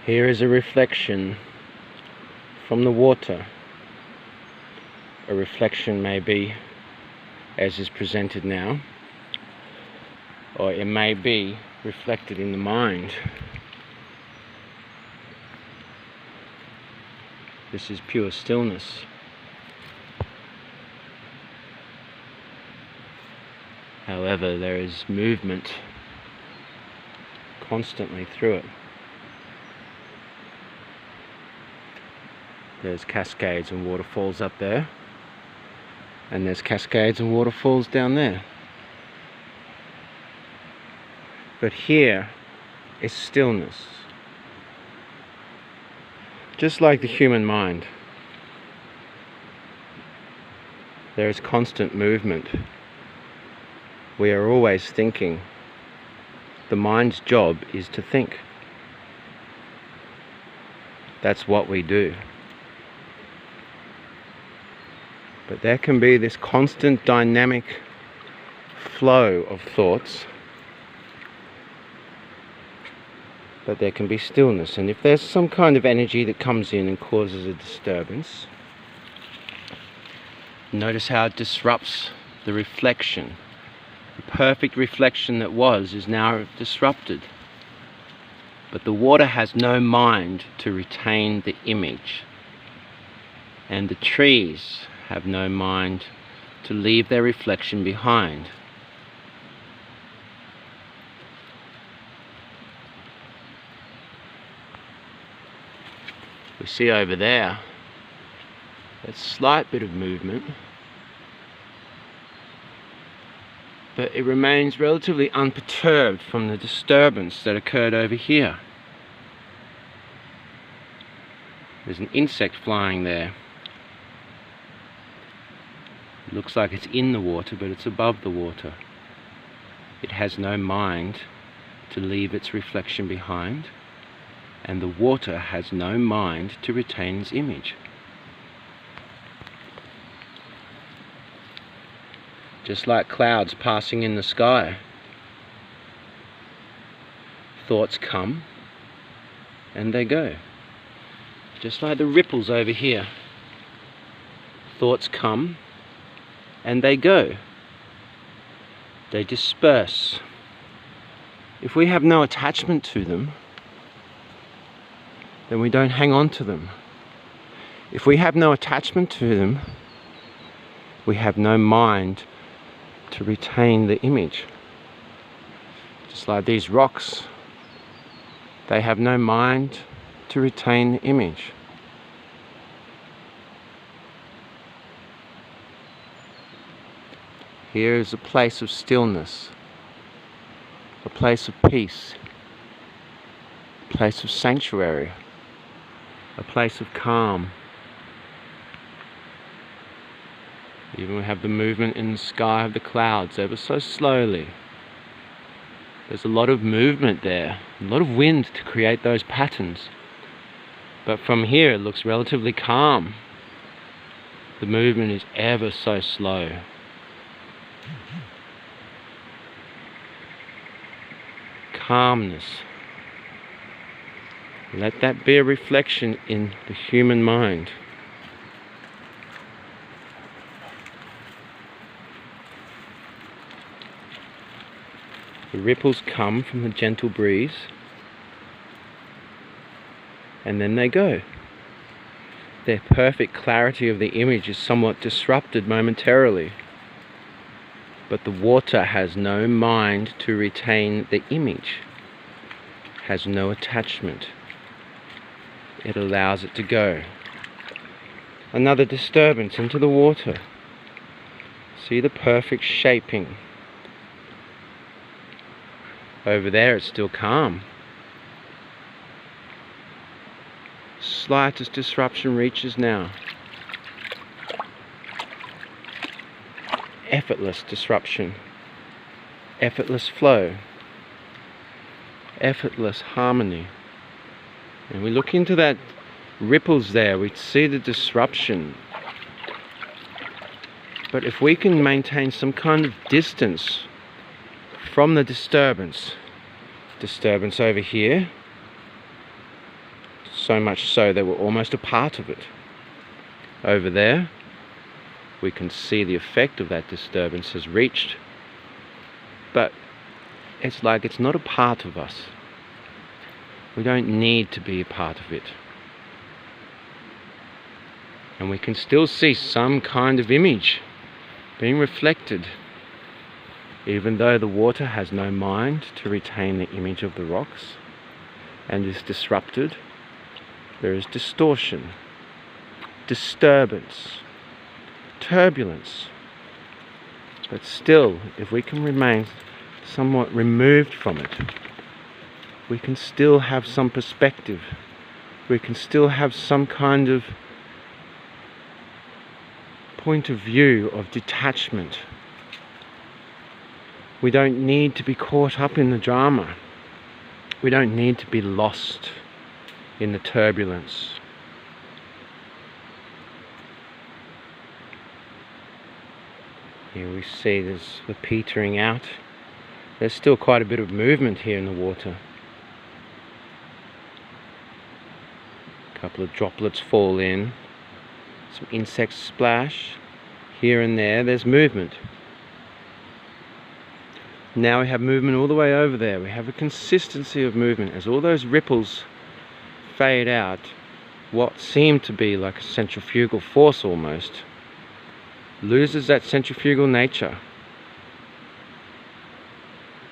Here is a reflection from the water. A reflection may be as is presented now, or it may be reflected in the mind. This is pure stillness. However, there is movement constantly through it. There's cascades and waterfalls up there, and there's cascades and waterfalls down there. But here is stillness. Just like the human mind, there is constant movement. We are always thinking. The mind's job is to think. That's what we do. But there can be this constant dynamic flow of thoughts, but there can be stillness. And if there's some kind of energy that comes in and causes a disturbance, notice how it disrupts the reflection. The perfect reflection that was is now disrupted. But the water has no mind to retain the image, and the trees have no mind to leave their reflection behind. We see over there a slight bit of movement, but it remains relatively unperturbed from the disturbance that occurred over here. There's an insect flying there. It looks like it's in the water, but it's above the water. It has no mind to leave its reflection behind, and the water has no mind to retain its image. Just like clouds passing in the sky, thoughts come and they go. Just like the ripples over here, thoughts come and they go. They disperse. If we have no attachment to them, then we don't hang on to them. If we have no attachment to them, we have no mind to retain the image. Just like these rocks, they have no mind to retain the image. Here is a place of stillness, a place of peace, a place of sanctuary, a place of calm. Even we have the movement in the sky of the clouds ever so slowly. There's a lot of movement there, a lot of wind to create those patterns. But from here it looks relatively calm. The movement is ever so slow. Calmness. Let that be a reflection in the human mind. The ripples come from the gentle breeze, and then they go. Their perfect clarity of the image is somewhat disrupted momentarily, but the water has no mind to retain the image, has no attachment. It allows it to go. Another disturbance into the water. See the perfect shaping. Over there it's still calm. Slightest disruption reaches now. Effortless disruption. Effortless flow. Effortless harmony. And we look into that ripples there, we see the disruption. But if we can maintain some kind of distance from the disturbance over here, So much so that we're almost a part of it. Over there, we can see the effect of that disturbance has reached, but it's like it's not a part of us. We don't need to be a part of it. And we can still see some kind of image being reflected, even though the water has no mind to retain the image of the rocks and is disrupted. There is distortion, disturbance, turbulence. But still, if we can remain somewhat removed from it, we can still have some perspective. We can still have some kind of point of view of detachment. We don't need to be caught up in the drama. We don't need to be lost in the turbulence. Here we see we're petering out. There's still quite a bit of movement here in the water. A couple of droplets fall in. Some insects splash. Here and there, there's movement. Now we have movement all the way over there. We have a consistency of movement. As all those ripples fade out, what seemed to be like a centrifugal force almost loses that centrifugal nature.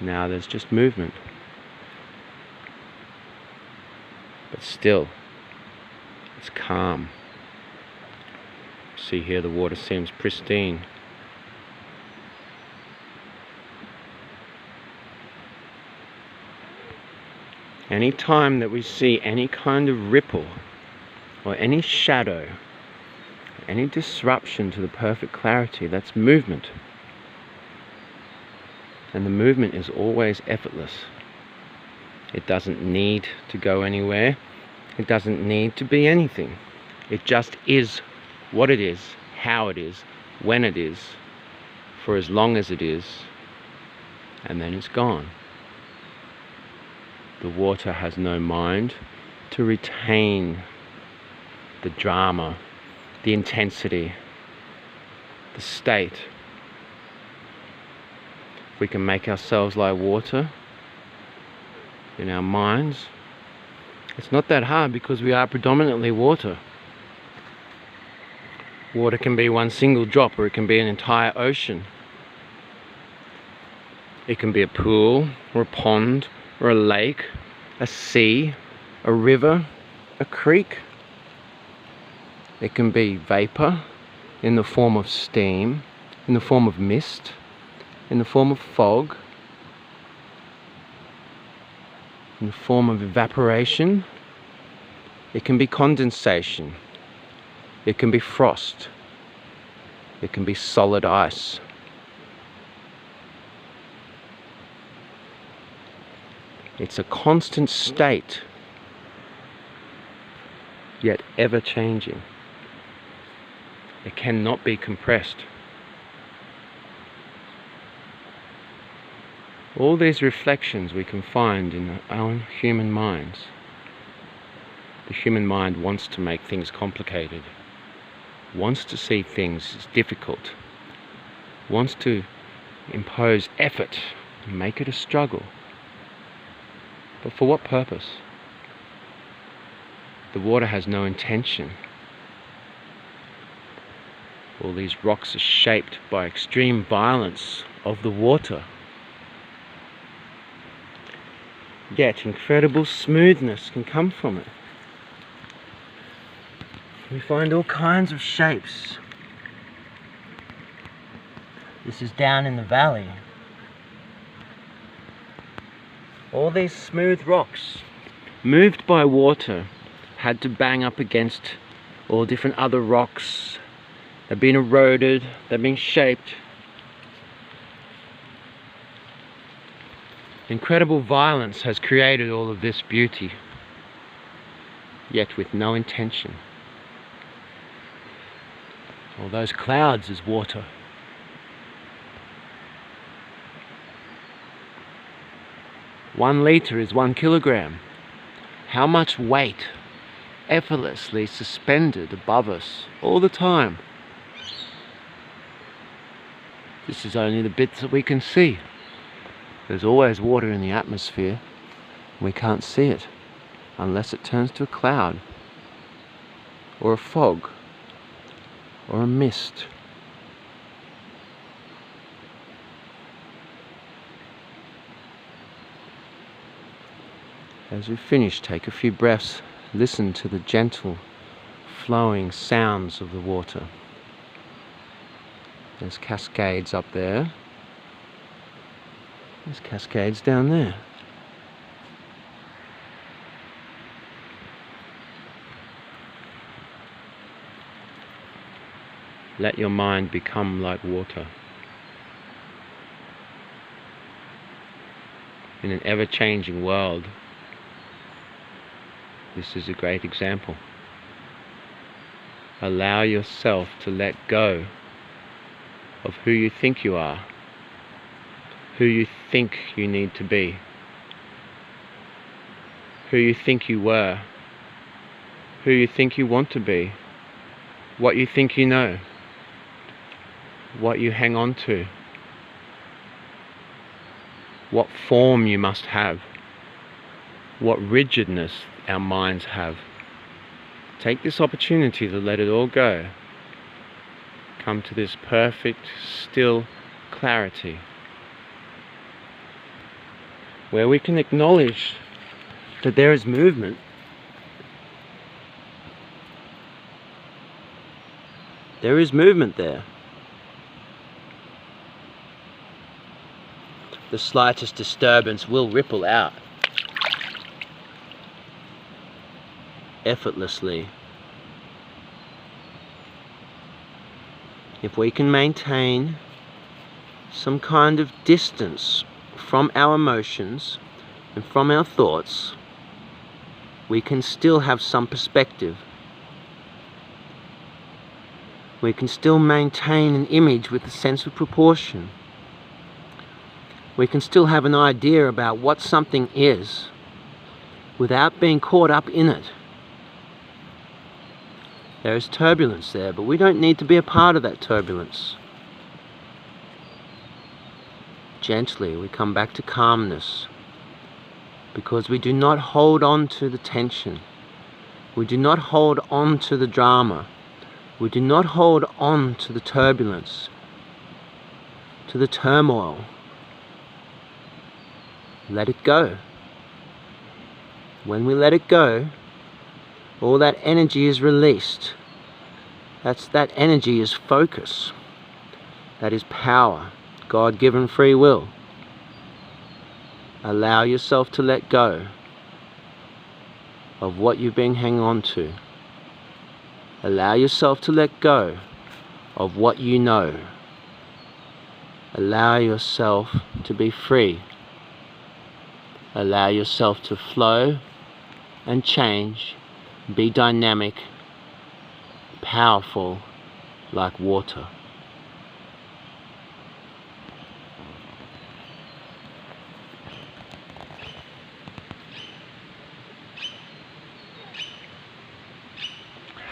Now there's just movement. But still, it's calm. See here, the water seems pristine. Any time that we see any kind of ripple or any shadow, any disruption to the perfect clarity, that's movement. And the movement is always effortless. It doesn't need to go anywhere. It doesn't need to be anything. It just is what it is, how it is, when it is, for as long as it is, and then it's gone. The water has no mind to retain the drama, the intensity, the state. If we can make ourselves like water in our minds, it's not that hard because we are predominantly water. Water can be one single drop, or it can be an entire ocean. It can be a pool, or a pond, or a lake, a sea, a river, a creek. It can be vapor in the form of steam, in the form of mist, in the form of fog, in the form of evaporation. It can be condensation. It can be frost. It can be solid ice. It's a constant state, yet ever changing. It cannot be compressed. All these reflections we can find in our own human minds. The human mind wants to make things complicated, wants to see things as difficult, wants to impose effort and make it a struggle. But for what purpose? The water has no intention. All these rocks are shaped by extreme violence of the water. Yet incredible smoothness can come from it. We find all kinds of shapes. This is down in the valley. All these smooth rocks, moved by water, had to bang up against all different other rocks. They've been eroded, they've been shaped. Incredible violence has created all of this beauty, yet with no intention. All those clouds is water. One litre is 1 kilogram. How much weight effortlessly suspended above us all the time. This is only the bits that we can see. There's always water in the atmosphere. We can't see it unless it turns to a cloud, or a fog, or a mist. As we finish, take a few breaths, listen to the gentle, flowing sounds of the water. There's cascades up there. There's cascades down there. Let your mind become like water. In an ever-changing world, this is a great example. Allow yourself to let go of who you think you are, who you think you need to be, who you think you were, who you think you want to be, what you think you know, what you hang on to, what form you must have, what rigidness our minds have. Take this opportunity to let it all go. Come to this perfect, still clarity, where we can acknowledge that there is movement. There is movement there. The slightest disturbance will ripple out effortlessly. If we can maintain some kind of distance from our emotions and from our thoughts, we can still have some perspective. We can still maintain an image with a sense of proportion. We can still have an idea about what something is without being caught up in it. There is turbulence there, but we don't need to be a part of that turbulence. Gently, we come back to calmness, because we do not hold on to the tension. We do not hold on to the drama. We do not hold on to the turbulence, to the turmoil. Let it go. When we let it go, all that energy is released. That energy is focus. That is power, God-given free will. Allow yourself to let go of what you've been hanging on to. Allow yourself to let go of what you know. Allow yourself to be free. Allow yourself to flow and change. Be dynamic, powerful, like water.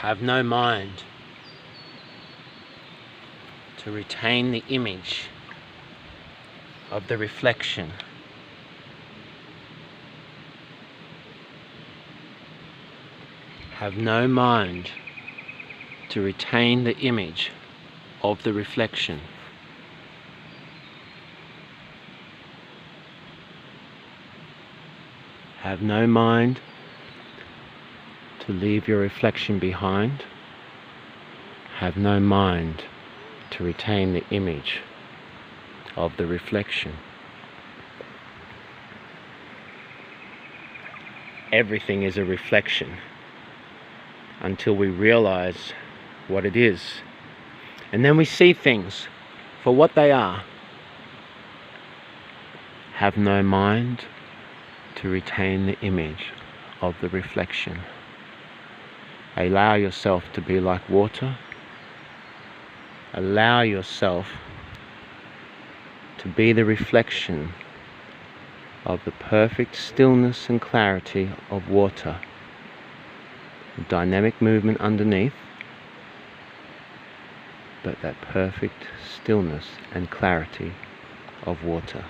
Have no mind to retain the image of the reflection. Have no mind to retain the image of the reflection. Have no mind to leave your reflection behind. Have no mind to retain the image of the reflection. Everything is a reflection until we realize what it is. And then we see things for what they are. Have no mind to retain the image of the reflection. Allow yourself to be like water. Allow yourself to be the reflection of the perfect stillness and clarity of water. dynamic movement underneath, but that perfect stillness and clarity of water.